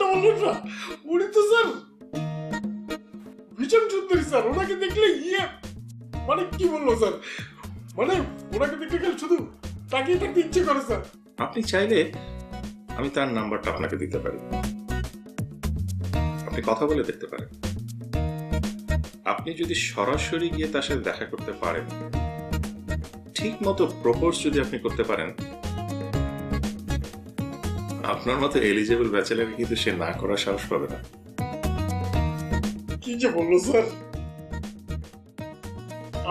নাম্বারটা বললেন না, উনি তো স্যার ভীষণ সুন্দরী স্যার। ওনাকে দেখলে মানে কি বলবো স্যার, মানে ওনাকে দেখলে গেলে শুধু তাকিয়ে থাকতে ইচ্ছে করে স্যার। আপনি চাইলে আমি তার নাম্বারটা আপনাকে দিতে পারি, আপনি কথা বলে দেখতে পারেন। আপনি যদি সরাসরি গিয়ে তার সাথে দেখা করতে পারেন, ঠিক মতো প্রপোজ যদি আপনি করতে পারেন, আপনার মতো এলিজেবল ব্যাচেলার কিন্তু সে না করার সাহস পাবে না। কি যে বললো স্যার,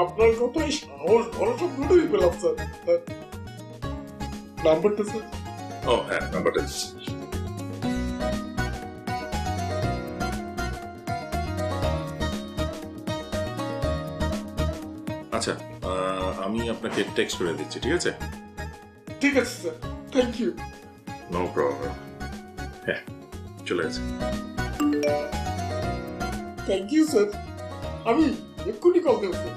আপনার কথাই সাহস ভরসা দুটোই পেলাম স্যার। নাম্বারটা স্যার? ও হ্যাঁ, নাম্বারটা দিচ্ছি। আচ্ছা, আমি আপনাকে টেক্সট করে দিচ্ছি, ঠিক আছে? ঠিক আছে sir, thank you. No problem. হ্যাঁ, চলে গেছে। থ্যাংক ইউ স্যার, আমি এক্ষুনি কল দেবো sir.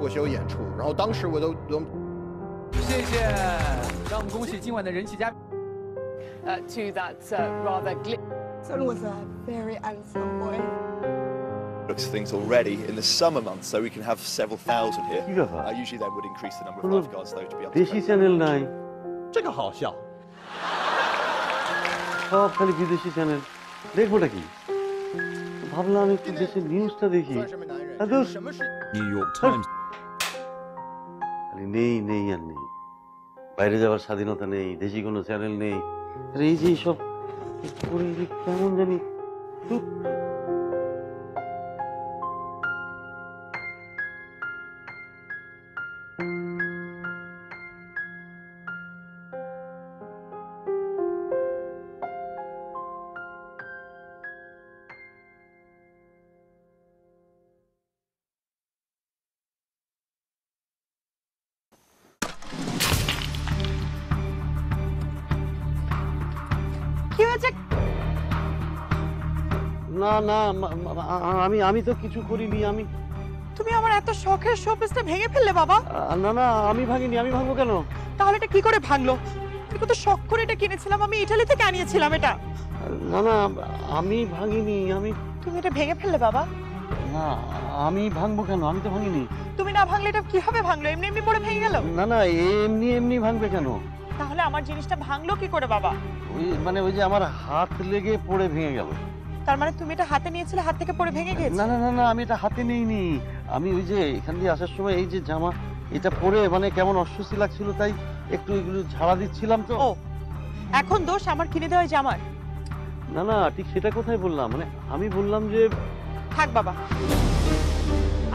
过去有演出，然后当时我都谢谢，让我们恭喜今晚的人气嘉宾。To that rather Son was a very handsome boy. Looks things already in the summer months, so we can have several thousand here. কি ব্যাপার? Usually that would increase the number of কোনো lifeguards though to be able দেশি to. Channel নাই, 这个好笑。 সব খালি বিদেশি channel, দেখবোটা কি? ভাবলাম একটু দেশের নিউজটা দেখি। 算什么男人？ 啊都什么是 New York Times. খালি নেই নেই আর নেই, বাইরে যাওয়ার স্বাধীনতা নেই, দেশি কোনো চ্যানেল নেই। আরে এই যে সব করে যে কেমন জানি ধুৎ। কি হয়েছে? না না, আমি তো কিছু করিনি। আমি তুমি আমার এত শখের শোপিসটা ভেঙে ফেললে বাবা। না না, আমি ভাঙিনি। আমি ভাঙবো কেন? তাহলে এটা কি করে ভাঙলো? আমি কত শখ করে এটা কিনেছিলাম, আমি ইটালি থেকে আনিয়েছিলাম এটা। না না, আমি ভাঙিনি। তুমি এটা ভেঙে ফেললে বাবা। না, আমি ভাঙবো কেন? আমি তো ভাঙিনি। তুমি না ভাঙলে এটা কিভাবে ভাঙলো? এমনি এমনি পড়ে ভেঙে গেল? না না, এমনি এমনি ভাঙবে কেন? তাহলে আমার জিনিসটা ভাঙলো কি করে বাবা? ওই যে আমার হাত লেগে পড়ে ভেঙে গেল। তার মানে তুমি এটা হাতে নিয়েছিলে, হাত থেকে পড়ে ভেঙে গেছে? না না না না, আমি এটা হাতে নেইনি। আমি ওই যে এখান দিয়ে আসার সময় এই যে জামা এটা পরে মানে কেমন অস্বস্তি লাগছিল, তাই একটু এগুলো ঝাড়া দিচ্ছিলাম তো। ও, এখন দোষ আমার কিনে দেওয়া জামার? না না, ঠিক সেটা কোথায় বললাম, মানে আমি বললাম যে থাক বাবা,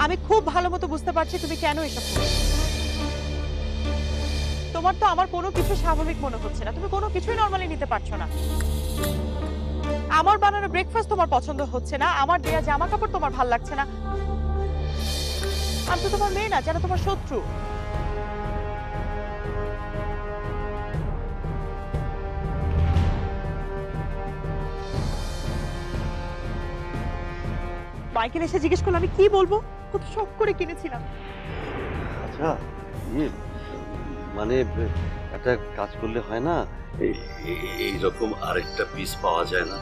আমি খুব ভালো মতো বুঝতে পারছি তুমি কেন এসব করছো। তোমার তো আমার কোনো কিছু স্বাভাবিক মনে হচ্ছে না, তুমি কোনো কিছুই নরমালি নিতে পারছো না। আমার বানানো ব্রেকফাস্ট তোমার পছন্দ হচ্ছে না, আমার দেয়া জামা কাপড় তোমার ভাল লাগছে না। আমি তো তোমার মেয়ে না, যারা তোমার শত্রু। মাইকেল এসে জিজ্ঞেস করলো, আমি কি বলবো? কত শখ করে কিনেছিলাম। আচ্ছা মানে একটা কাজ করলে হয় না, এইরকম আরেকটা পিস পাওয়া যায় না?